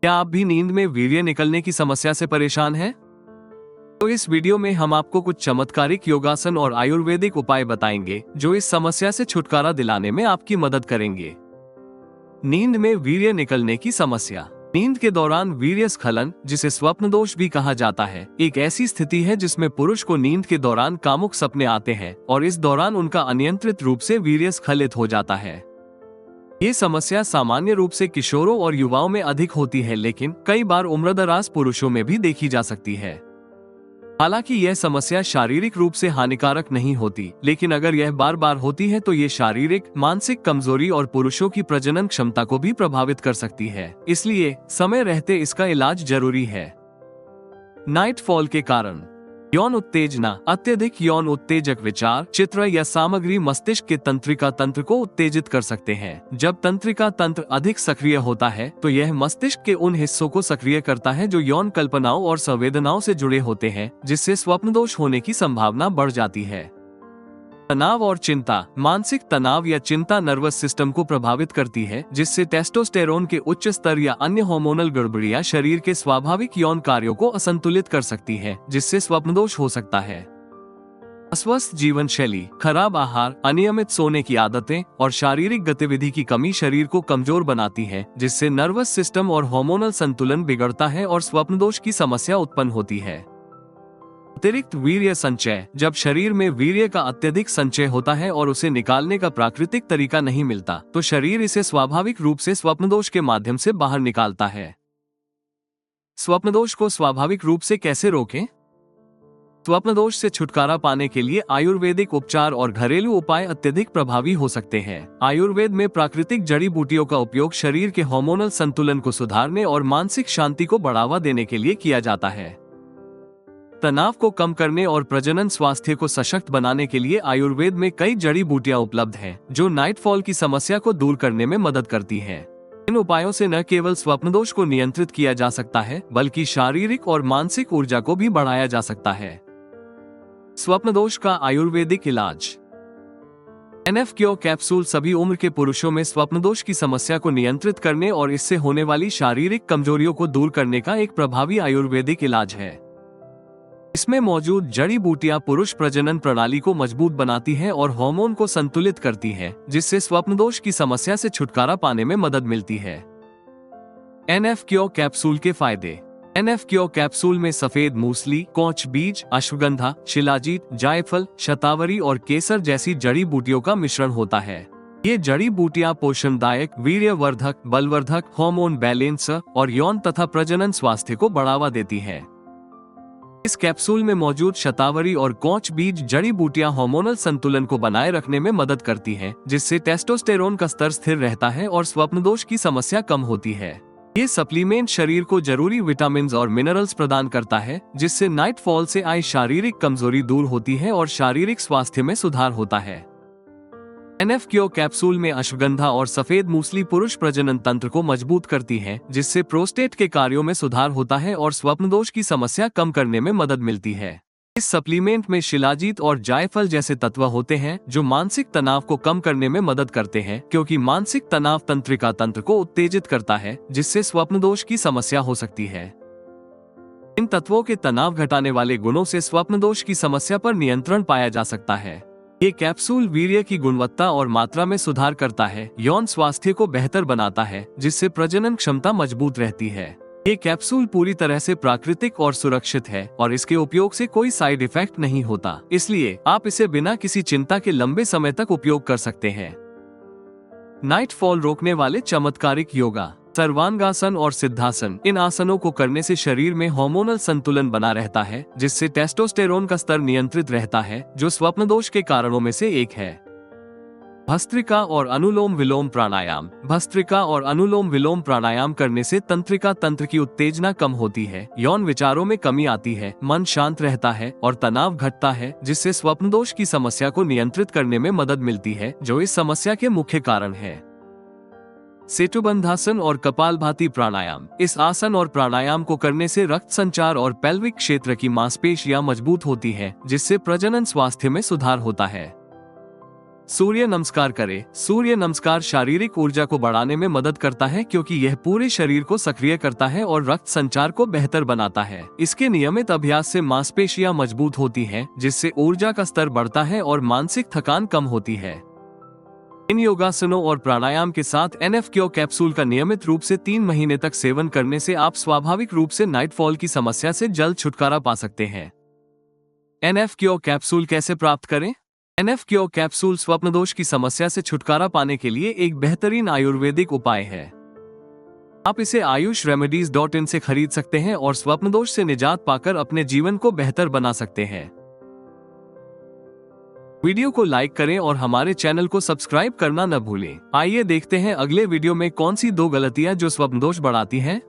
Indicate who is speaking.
Speaker 1: क्या आप भी नींद में वीर्य निकलने की समस्या से परेशान हैं? तो इस वीडियो में हम आपको कुछ चमत्कारिक योगासन और आयुर्वेदिक उपाय बताएंगे जो इस समस्या से छुटकारा दिलाने में आपकी मदद करेंगे। नींद में वीर्य निकलने की समस्या। नींद के दौरान वीर्य स्खलन, जिसे स्वप्न दोष भी कहा जाता है, एक ऐसी स्थिति है जिसमें पुरुष को नींद के दौरान कामुक सपने आते हैं और इस दौरान उनका अनियंत्रित रूप से वीर्य स्खलित हो जाता है। ये समस्या सामान्य रूप से किशोरों और युवाओं में अधिक होती है, लेकिन कई बार उम्रदराज पुरुषों में भी देखी जा सकती है। हालांकि यह समस्या शारीरिक रूप से हानिकारक नहीं होती, लेकिन अगर यह बार बार होती है तो ये शारीरिक, मानसिक कमजोरी और पुरुषों की प्रजनन क्षमता को भी प्रभावित कर सकती है। इसलिए समय रहते इसका इलाज जरूरी है। नाइटफॉल के कारण यौन उत्तेजना। अत्यधिक यौन उत्तेजक विचार, चित्र या सामग्री मस्तिष्क के तंत्रिका तंत्र को उत्तेजित कर सकते हैं। जब तंत्रिका तंत्र अधिक सक्रिय होता है तो यह मस्तिष्क के उन हिस्सों को सक्रिय करता है जो यौन कल्पनाओं और संवेदनाओं से जुड़े होते हैं, जिससे स्वप्नदोष होने की संभावना बढ़ जाती है। तनाव और चिंता। मानसिक तनाव या चिंता नर्वस सिस्टम को प्रभावित करती है, जिससे टेस्टोस्टेरोन के उच्च स्तर या अन्य हार्मोनल गड़बड़ियां शरीर के स्वाभाविक यौन कार्यों को असंतुलित कर सकती है, जिससे स्वप्नदोष हो सकता है। अस्वस्थ जीवन शैली। खराब आहार, अनियमित सोने की आदतें और शारीरिक गतिविधि की कमी शरीर को कमजोर बनाती है, जिससे नर्वस सिस्टम और हार्मोनल संतुलन बिगड़ता है और स्वप्नदोष की समस्या उत्पन्न होती है। अतिरिक्त वीर्य संचय। जब शरीर में वीर्य का अत्यधिक संचय होता है और उसे निकालने का प्राकृतिक तरीका नहीं मिलता, तो शरीर इसे स्वाभाविक रूप से स्वप्नदोष के माध्यम से बाहर निकालता है। स्वप्नदोष को स्वाभाविक रूप से कैसे रोकें? स्वप्नदोष से छुटकारा पाने के लिए आयुर्वेदिक उपचार और घरेलू उपाय अत्यधिक प्रभावी हो सकते हैं। आयुर्वेद में प्राकृतिक जड़ी बूटियों का उपयोग शरीर के हार्मोनल संतुलन को सुधारने और मानसिक शांति को बढ़ावा देने के लिए किया जाता है। तनाव को कम करने और प्रजनन स्वास्थ्य को सशक्त बनाने के लिए आयुर्वेद में कई जड़ी बूटियां उपलब्ध हैं, जो नाइटफॉल की समस्या को दूर करने में मदद करती हैं। इन उपायों से न केवल स्वप्नदोष को नियंत्रित किया जा सकता है, बल्कि शारीरिक और मानसिक ऊर्जा को भी बढ़ाया जा सकता है। स्वप्नदोष का आयुर्वेदिक इलाज। NF क्योर कैप्सूल सभी उम्र के पुरुषों में स्वप्नदोष की समस्या को नियंत्रित करने और इससे होने वाली शारीरिक कमजोरियों को दूर करने का एक प्रभावी आयुर्वेदिक इलाज है। इसमें मौजूद जड़ी बूटियां पुरुष प्रजनन प्रणाली को मजबूत बनाती हैं और हार्मोन को संतुलित करती हैं, जिससे स्वप्नदोष की समस्या से छुटकारा पाने में मदद मिलती है। NF क्योर कैप्सूल के फायदे। NF क्योर कैप्सूल में सफेद मूसली, कौच बीज, अश्वगंधा, शिलाजीत, जायफल, शतावरी और केसर जैसी जड़ी बूटियों का मिश्रण होता है। ये जड़ी बूटियां पोषणदायक, वीर्यवर्धक, बलवर्धक, हार्मोन बैलेंस और यौन तथा प्रजनन स्वास्थ्य को बढ़ावा देती हैं। इस कैप्सूल में मौजूद शतावरी और कौच बीज जड़ी बूटियां हार्मोनल संतुलन को बनाए रखने में मदद करती हैं, जिससे टेस्टोस्टेरोन का स्तर स्थिर रहता है और स्वप्नदोष की समस्या कम होती है। ये सप्लीमेंट शरीर को जरूरी विटामिन्स और मिनरल्स प्रदान करता है, जिससे नाइटफॉल से आई शारीरिक कमजोरी दूर होती है और शारीरिक स्वास्थ्य में सुधार होता है। NF क्योर कैप्सूल में अश्वगंधा और सफेद मूसली पुरुष प्रजनन तंत्र को मजबूत करती हैं, जिससे प्रोस्टेट के कार्यों में सुधार होता है और स्वप्नदोष की समस्या कम करने में मदद मिलती है। इस सप्लीमेंट में शिलाजीत और जायफल जैसे तत्व होते हैं जो मानसिक तनाव को कम करने में मदद करते हैं, क्योंकि मानसिक तनाव तंत्रिका तंत्र को उत्तेजित करता है, जिससे स्वप्नदोष की समस्या हो सकती है। इन तत्वों के तनाव घटाने वाले गुणों से स्वप्नदोष की समस्या पर नियंत्रण पाया जा सकता है। ये कैप्सूल वीर्य की गुणवत्ता और मात्रा में सुधार करता है, यौन स्वास्थ्य को बेहतर बनाता है, जिससे प्रजनन क्षमता मजबूत रहती है। ये कैप्सूल पूरी तरह से प्राकृतिक और सुरक्षित है और इसके उपयोग से कोई साइड इफेक्ट नहीं होता, इसलिए आप इसे बिना किसी चिंता के लंबे समय तक उपयोग कर सकते हैं। नाइटफॉल रोकने वाले चमत्कारिक योगा। सर्वांगासन और सिद्धासन। इन आसनों को करने से शरीर में हार्मोनल संतुलन बना रहता है, जिससे टेस्टोस्टेरोन का स्तर नियंत्रित रहता है, जो स्वप्नदोष के कारणों में से एक है। भस्त्रिका और अनुलोम विलोम प्राणायाम। भस्त्रिका और अनुलोम विलोम प्राणायाम करने से तंत्रिका तंत्र की उत्तेजना कम होती है, यौन विचारों में कमी आती है, मन शांत रहता है और तनाव घटता है, जिससे स्वप्नदोष की समस्या को नियंत्रित करने में मदद मिलती है, जो इस समस्या के मुख्य कारण है। सेतुबंधासन और कपालभाति प्राणायाम। इस आसन और प्राणायाम को करने से रक्त संचार और पेल्विक क्षेत्र की मांसपेशियां मजबूत होती हैं, जिससे प्रजनन स्वास्थ्य में सुधार होता है। सूर्य नमस्कार करें। सूर्य नमस्कार शारीरिक ऊर्जा को बढ़ाने में मदद करता है क्योंकि यह पूरे शरीर को सक्रिय करता है और रक्त संचार को बेहतर बनाता है। इसके नियमित अभ्यास से मांसपेशियां मजबूत होती हैं, जिससे ऊर्जा का स्तर बढ़ता है और मानसिक थकान कम होती है। इन योगासनों और प्राणायाम के साथ NF-Cure कैप्सूल का नियमित रूप से 3 महीने तक सेवन करने से आप स्वाभाविक रूप से नाइटफॉल की समस्या से जल्द छुटकारा पा सकते हैं। NF-Cure कैप्सूल कैसे प्राप्त करें? NF-Cure कैप्सूल स्वप्नदोष की समस्या से छुटकारा पाने के लिए एक बेहतरीन आयुर्वेदिक उपाय है। आप इसे ayushremedies.in से खरीद सकते हैं और स्वप्नदोष से निजात पाकर अपने जीवन को बेहतर बना सकते हैं। वीडियो को लाइक करें और हमारे चैनल को सब्सक्राइब करना न भूलें। आइए देखते हैं अगले वीडियो में कौन सी 2 गलतियां जो स्वप्नदोष बढ़ाती हैं।